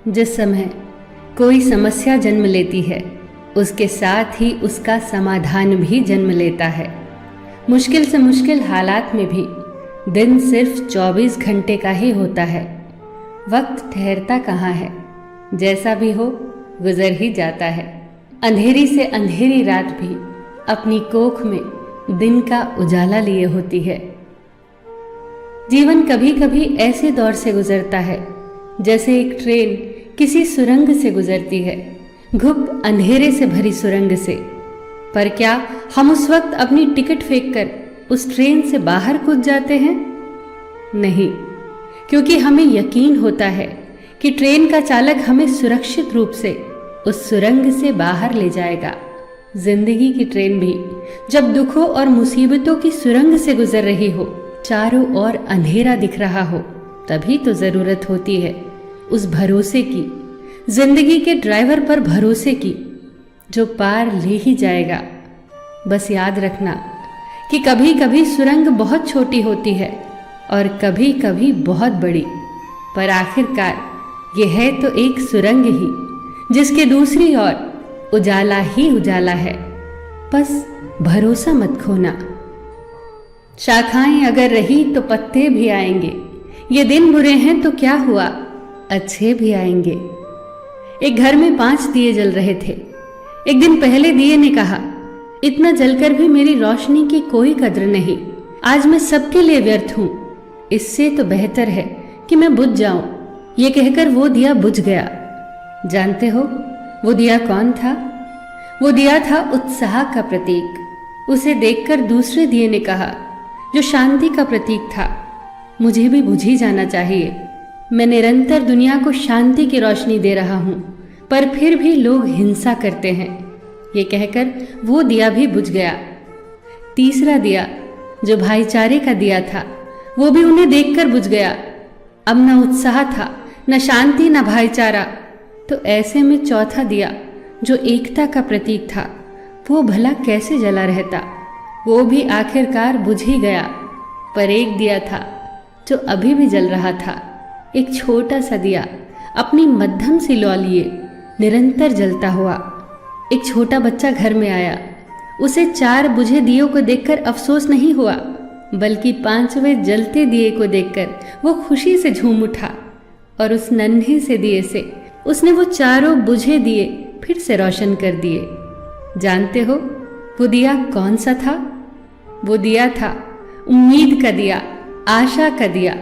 जिस समय कोई समस्या जन्म लेती है, उसके साथ ही उसका समाधान भी जन्म लेता है। मुश्किल से मुश्किल हालात में भी दिन सिर्फ 24 घंटे का ही होता है। वक्त ठहरता कहाँ है, जैसा भी हो गुजर ही जाता है। अंधेरी से अंधेरी रात भी अपनी कोख में दिन का उजाला लिए होती है। जीवन कभी कभी ऐसे दौर से गुजरता है जैसे एक ट्रेन किसी सुरंग से गुजरती है, घुप अंधेरे से भरी सुरंग से। पर क्या हम उस वक्त अपनी टिकट फेंककर उस ट्रेन से बाहर कूद जाते हैं? नहीं, क्योंकि हमें यकीन होता है कि ट्रेन का चालक हमें सुरक्षित रूप से उस सुरंग से बाहर ले जाएगा। जिंदगी की ट्रेन भी जब दुखों और मुसीबतों की सुरंग से गुजर रही हो, चारों ओर अंधेरा दिख रहा हो, तभी तो जरूरत होती है उस भरोसे की, जिंदगी के ड्राइवर पर भरोसे की, जो पार ले ही जाएगा। बस याद रखना कि कभी कभी सुरंग बहुत छोटी होती है और कभी कभी बहुत बड़ी, पर आखिरकार यह है तो एक सुरंग ही, जिसके दूसरी ओर उजाला ही उजाला है। बस भरोसा मत खोना। शाखाएं अगर रही तो पत्ते भी आएंगे, ये दिन बुरे हैं तो क्या हुआ, अच्छे भी आएंगे। एक घर में 5 दिए जल रहे थे। एक दिन पहले दिए ने कहा, इतना जलकर भी मेरी रोशनी की कोई कद्र नहीं, आज मैं सबके लिए व्यर्थ हूं। इससे तो बेहतर है कि मैं बुझ जाऊं। ये कहकर वो दिया बुझ गया। जानते हो वो दिया कौन था? वो दिया था उत्साह का प्रतीक। उसे देखकर दूसरे दिए ने कहा, जो शांति का प्रतीक था, मुझे भी बुझ ही जाना चाहिए। मैं निरंतर दुनिया को शांति की रोशनी दे रहा हूं, पर फिर भी लोग हिंसा करते हैं। ये कहकर वो दिया भी बुझ गया। तीसरा दिया, जो भाईचारे का दिया था, वो भी उन्हें देखकर बुझ गया। अब न उत्साह था, न शांति, न भाईचारा। तो ऐसे में चौथा दिया, जो एकता का प्रतीक था, वो भला कैसे जला रहता? वो भी आखिरकार बुझ ही गया। पर एक दिया था जो अभी भी जल रहा था, एक छोटा सा दिया, अपनी मध्यम सी लौ लिए निरंतर जलता हुआ। एक छोटा बच्चा घर में आया। उसे 4 बुझे दियों को देखकर अफसोस नहीं हुआ, बल्कि 5वें जलते दिए को देखकर वो खुशी से झूम उठा और उस नन्हे से दिए से उसने वो 4 बुझे दिए फिर से रोशन कर दिए। जानते हो वो दिया कौन सा था? वो दिया था उम्मीद का दिया, आशा का दिया।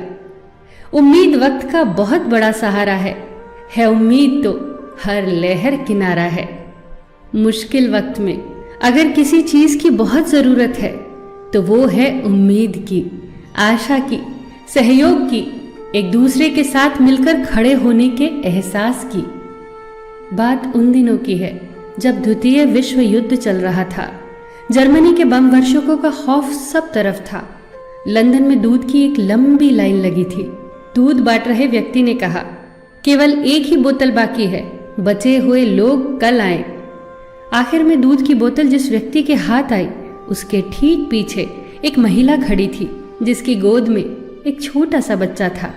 उम्मीद वक्त का बहुत बड़ा सहारा है उम्मीद तो हर लहर किनारा है। मुश्किल वक्त में अगर किसी चीज की बहुत जरूरत है तो वो है उम्मीद की, आशा की, सहयोग की, एक दूसरे के साथ मिलकर खड़े होने के एहसास की। बात उन दिनों की है जब द्वितीय विश्व युद्ध चल रहा था। जर्मनी के बम वर्षकों का खौफ सब तरफ था। लंदन में दूध की एक लंबी लाइन लगी थी। दूध बांट रहे व्यक्ति ने कहा, केवल एक ही बोतल बाकी है, बचे हुए लोग कल आए। आखिर में दूध की बोतल जिस व्यक्ति के हाथ आई, उसके ठीक पीछे एक महिला खड़ी थी, जिसकी गोद में एक छोटा सा बच्चा था।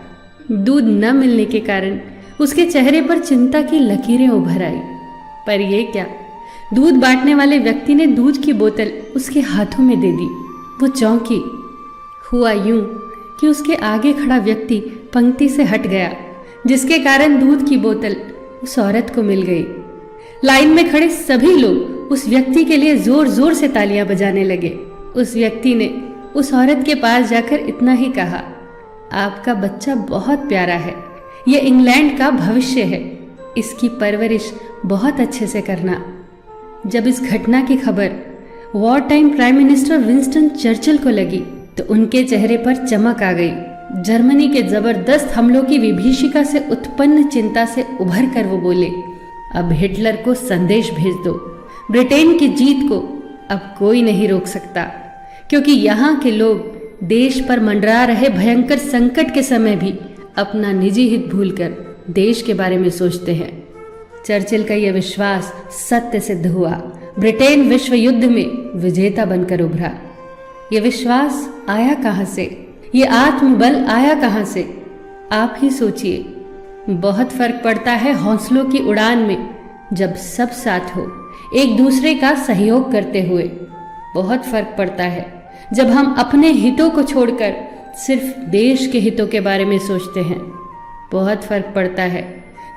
दूध न मिलने के कारण उसके चेहरे पर चिंता की लकीरें उभर आई। पर ये क्या, दूध बांटने वाले व्यक्ति ने दूध की बोतल उसके हाथों में दे दी। वो चौंकी। हुआ यूं कि उसके आगे खड़ा व्यक्ति पंक्ति से हट गया, जिसके कारण दूध की बोतल उस औरत को मिल गई। लाइन में खड़े सभी लोग उस व्यक्ति के लिए जोर जोर से तालियां बजाने लगे। उस व्यक्ति ने उस औरत के पास जाकर इतना ही कहा, आपका बच्चा बहुत प्यारा है, यह इंग्लैंड का भविष्य है, इसकी परवरिश बहुत अच्छे से करना। जब इस घटना की खबर war time prime minister Winston Churchill को लगी तो उनके चेहरे पर चमक आ गई। जर्मनी के जबरदस्त हमलों की विभीषिका से उत्पन्न चिंता से उभर कर वो बोले, अब हिटलर को संदेश भेज दो। ब्रिटेन की जीत को अब कोई नहीं रोक सकता, क्योंकि यहाँ के लोग देश पर मंडरा रहे भयंकर संकट के समय भी अपना निजी हित भूलकर देश के बारे में सोचते हैं। चर्चिल का यह विश्वास सत्य सिद्ध हुआ। ब्रिटेन विश्व युद्ध में विजेता बनकर उभरा। यह विश्वास आया कहाँ से? ये आत्मबल आया कहाँ से? आप ही सोचिए। बहुत फर्क पड़ता है हौसलों की उड़ान में, जब सब साथ हो एक दूसरे का सहयोग करते हुए। बहुत फर्क पड़ता है जब हम अपने हितों को छोड़कर सिर्फ देश के हितों के बारे में सोचते हैं। बहुत फर्क पड़ता है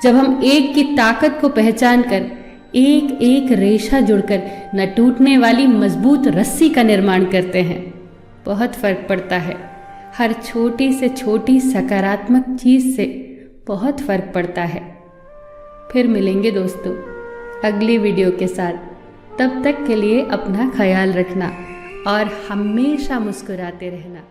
जब हम एक की ताकत को पहचान कर एक एक रेशा जुड़कर न टूटने वाली मजबूत रस्सी का निर्माण करते हैं। बहुत फर्क पड़ता है हर छोटी से छोटी सकारात्मक चीज से, बहुत फर्क पड़ता है। फिर मिलेंगे दोस्तों अगली वीडियो के साथ। तब तक के लिए अपना ख्याल रखना और हमेशा मुस्कुराते रहना।